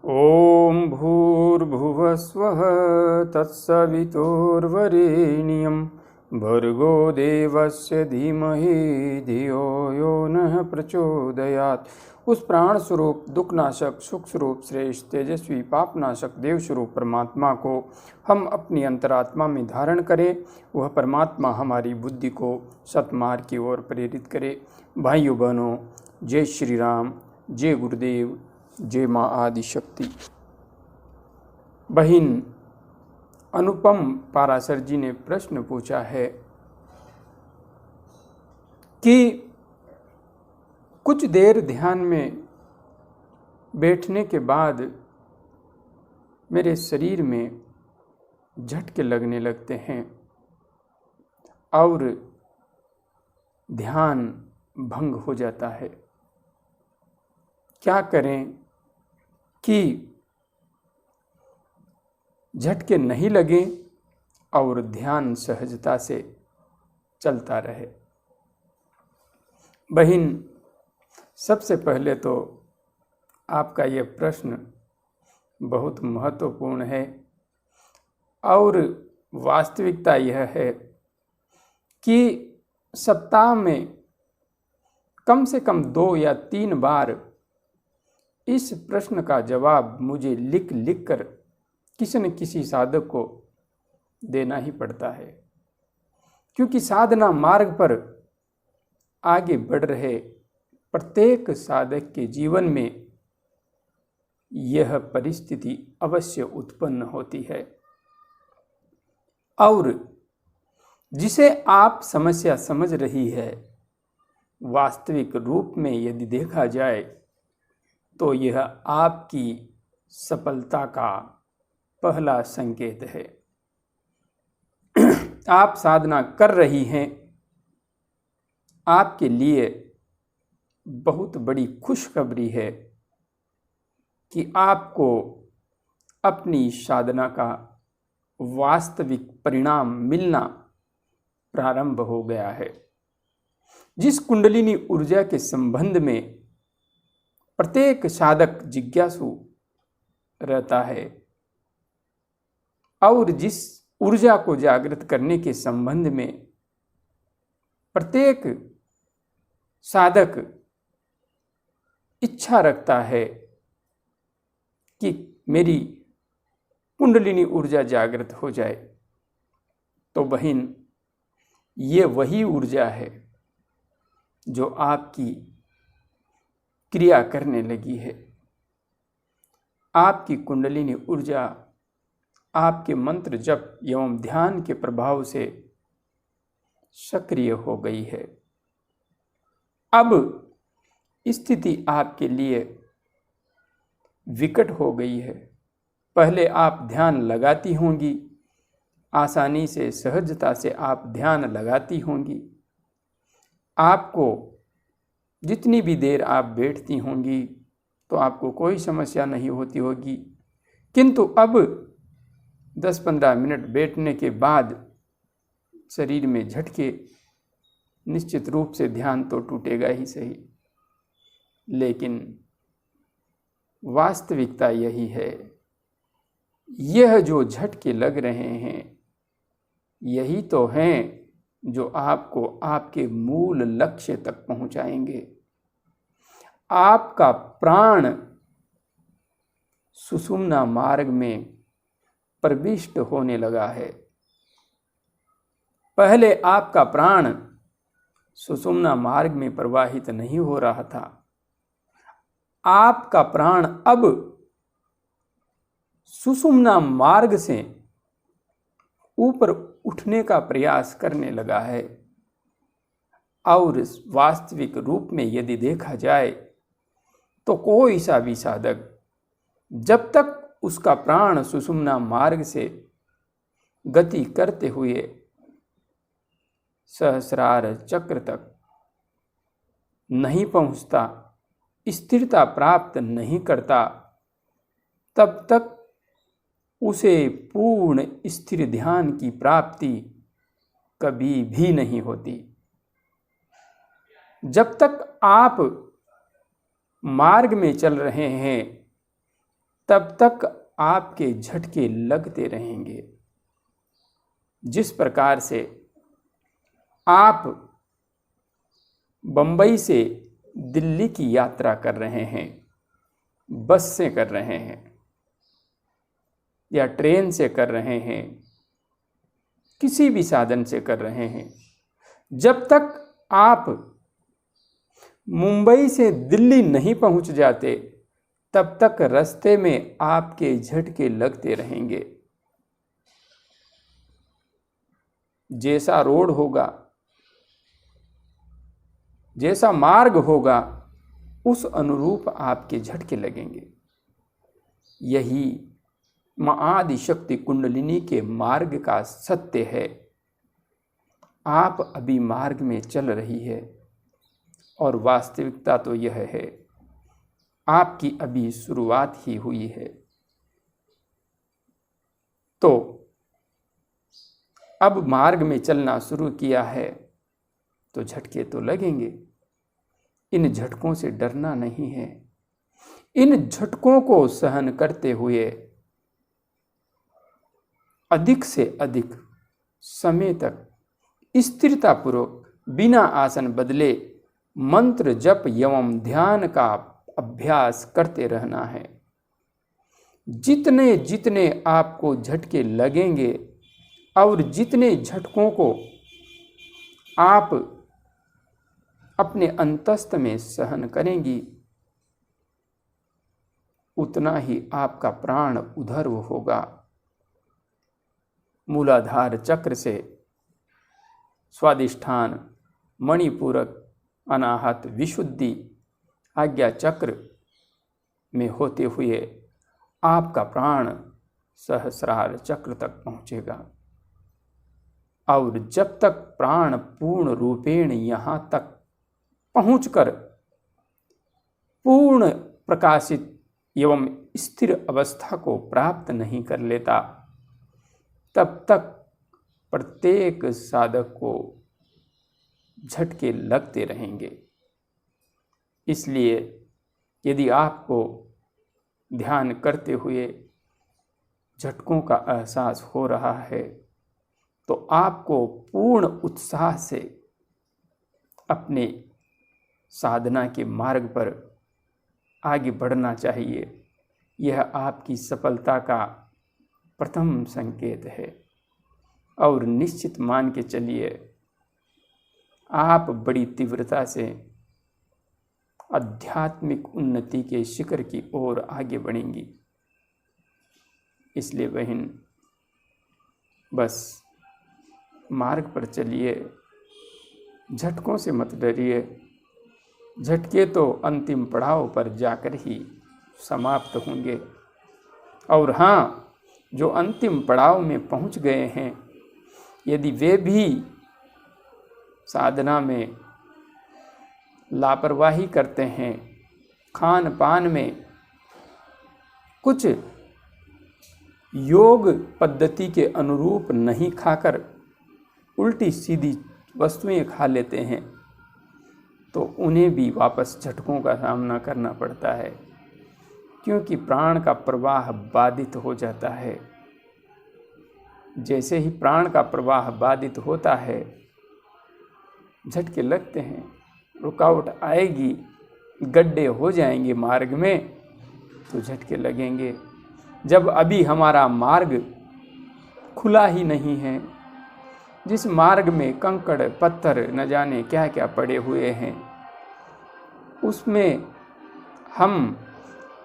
ॐ भूर्भुवस्वः तत्सवितुर्वरेण्यं भर्गो देवस्य धीमहि धियो यो नः प्रचोदयात्। उस प्राण स्वरूप दुखनाशक सुख स्वरूप श्रेष्ठ तेजस्वी पापनाशक देव स्वरूप परमात्मा को हम अपनी अंतरात्मा में धारण करें। वह परमात्मा हमारी बुद्धि को सतमार्ग की ओर प्रेरित करे। भाइयों बहनों, जय श्री राम, जय गुरुदेव, जय माँ आदिशक्ति। बहन अनुपम पाराशर जी ने प्रश्न पूछा है कि कुछ देर ध्यान में बैठने के बाद मेरे शरीर में झटके लगने लगते हैं और ध्यान भंग हो जाता है। क्या करें कि झटके नहीं लगें और ध्यान सहजता से चलता रहे। बहन, सबसे पहले तो आपका ये प्रश्न बहुत महत्वपूर्ण है और वास्तविकता यह है कि सप्ताह में कम से कम 2 या 3 बार इस प्रश्न का जवाब मुझे लिख लिख कर किसी न किसी साधक को देना ही पड़ता है, क्योंकि साधना मार्ग पर आगे बढ़ रहे प्रत्येक साधक के जीवन में यह परिस्थिति अवश्य उत्पन्न होती है। और जिसे आप समस्या समझ रही है, वास्तविक रूप में यदि देखा जाए तो यह आपकी सफलता का पहला संकेत है। आप साधना कर रही हैं, आपके लिए बहुत बड़ी खुशखबरी है कि आपको अपनी साधना का वास्तविक परिणाम मिलना प्रारंभ हो गया है। जिस कुंडलिनी ऊर्जा के संबंध में प्रत्येक साधक जिज्ञासु रहता है और जिस ऊर्जा को जागृत करने के संबंध में प्रत्येक साधक इच्छा रखता है कि मेरी कुंडलिनी ऊर्जा जागृत हो जाए, तो बहन, ये वही ऊर्जा है जो आपकी क्रिया करने लगी है। आपकी कुंडलिनी ऊर्जा आपके मंत्र जप एवं ध्यान के प्रभाव से सक्रिय हो गई है। अब स्थिति आपके लिए विकट हो गई है। पहले आप ध्यान लगाती होंगी, आसानी से सहजता से आप ध्यान लगाती होंगी, आपको जितनी भी देर आप बैठती होंगी तो आपको कोई समस्या नहीं होती होगी। किंतु अब 10-15 मिनट बैठने के बाद शरीर में झटके, निश्चित रूप से ध्यान तो टूटेगा ही सही, लेकिन वास्तविकता यही है। यह जो झटके लग रहे हैं, यही तो हैं जो आपको आपके मूल लक्ष्य तक पहुंचाएंगे। आपका प्राण सुषुम्ना मार्ग में प्रविष्ट होने लगा है। पहले आपका प्राण सुषुम्ना मार्ग में प्रवाहित नहीं हो रहा था। आपका प्राण अब सुषुम्ना मार्ग से ऊपर उठने का प्रयास करने लगा है। और वास्तविक रूप में यदि देखा जाए तो कोई सा भी साधक जब तक उसका प्राण सुषुम्ना मार्ग से गति करते हुए सहस्रार चक्र तक नहीं पहुंचता, स्थिरता प्राप्त नहीं करता, तब तक उसे पूर्ण स्थिर ध्यान की प्राप्ति कभी भी नहीं होती। जब तक आप मार्ग में चल रहे हैं, तब तक आपके झटके लगते रहेंगे। जिस प्रकार से आप बंबई से दिल्ली की यात्रा कर रहे हैं, बस से कर रहे हैं या ट्रेन से कर रहे हैं, किसी भी साधन से कर रहे हैं, जब तक आप मुंबई से दिल्ली नहीं पहुंच जाते तब तक रास्ते में आपके झटके लगते रहेंगे। जैसा रोड होगा, जैसा मार्ग होगा, उस अनुरूप आपके झटके लगेंगे। यही मां आदिशक्ति कुंडलिनी के मार्ग का सत्य है। आप अभी मार्ग में चल रही है और वास्तविकता तो यह है, आपकी अभी शुरुआत ही हुई है। तो अब मार्ग में चलना शुरू किया है तो झटके तो लगेंगे। इन झटकों से डरना नहीं है। इन झटकों को सहन करते हुए अधिक से अधिक समय तक स्थिरतापूर्वक बिना आसन बदले मंत्र जप एवं ध्यान का अभ्यास करते रहना है। जितने जितने आपको झटके लगेंगे और जितने झटकों को आप अपने अंतस्थ में सहन करेंगी, उतना ही आपका प्राण उधर्व होगा। मूलाधार चक्र से स्वादिष्ठान, मणिपूरक, अनाहत, विशुद्धि, आज्ञा चक्र में होते हुए आपका प्राण सहस्रार चक्र तक पहुंचेगा। और जब तक प्राण पूर्ण रूपेण यहाँ तक पहुंचकर पूर्ण प्रकाशित एवं स्थिर अवस्था को प्राप्त नहीं कर लेता, तब तक प्रत्येक साधक को झटके लगते रहेंगे। इसलिए यदि आपको ध्यान करते हुए झटकों का एहसास हो रहा है तो आपको पूर्ण उत्साह से अपने साधना के मार्ग पर आगे बढ़ना चाहिए। यह आपकी सफलता का प्रथम संकेत है। और निश्चित मान के चलिए, आप बड़ी तीव्रता से आध्यात्मिक उन्नति के शिखर की ओर आगे बढ़ेंगी। इसलिए बहन, बस मार्ग पर चलिए, झटकों से मत डरिए। झटके तो अंतिम पड़ाव पर जाकर ही समाप्त होंगे। और हाँ, जो अंतिम पड़ाव में पहुंच गए हैं, यदि वे भी साधना में लापरवाही करते हैं, खान पान में कुछ योग पद्धति के अनुरूप नहीं खाकर उल्टी सीधी वस्तुएं खा लेते हैं, तो उन्हें भी वापस झटकों का सामना करना पड़ता है, क्योंकि प्राण का प्रवाह बाधित हो जाता है। जैसे ही प्राण का प्रवाह बाधित होता है, झटके लगते हैं, रुकावट आएगी, गड्ढे हो जाएंगे मार्ग में, तो झटके लगेंगे। जब अभी हमारा मार्ग खुला ही नहीं है, जिस मार्ग में कंकड़ पत्थर न जाने क्या क्या पड़े हुए हैं, उसमें हम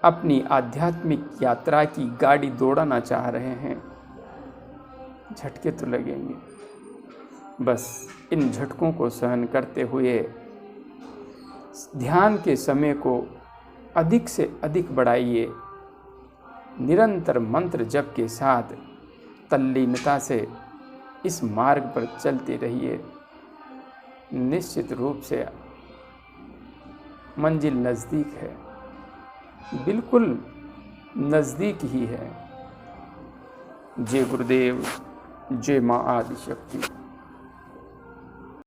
अपनी आध्यात्मिक यात्रा की गाड़ी दौड़ाना चाह रहे हैं, झटके तो लगेंगे। बस इन झटकों को सहन करते हुए ध्यान के समय को अधिक से अधिक बढ़ाइए। निरंतर मंत्र जप के साथ तल्लीनता से इस मार्ग पर चलते रहिए। निश्चित रूप से मंजिल नज़दीक है, बिल्कुल नज़दीक ही है। जय गुरुदेव, जय माँ आदिशक्ति।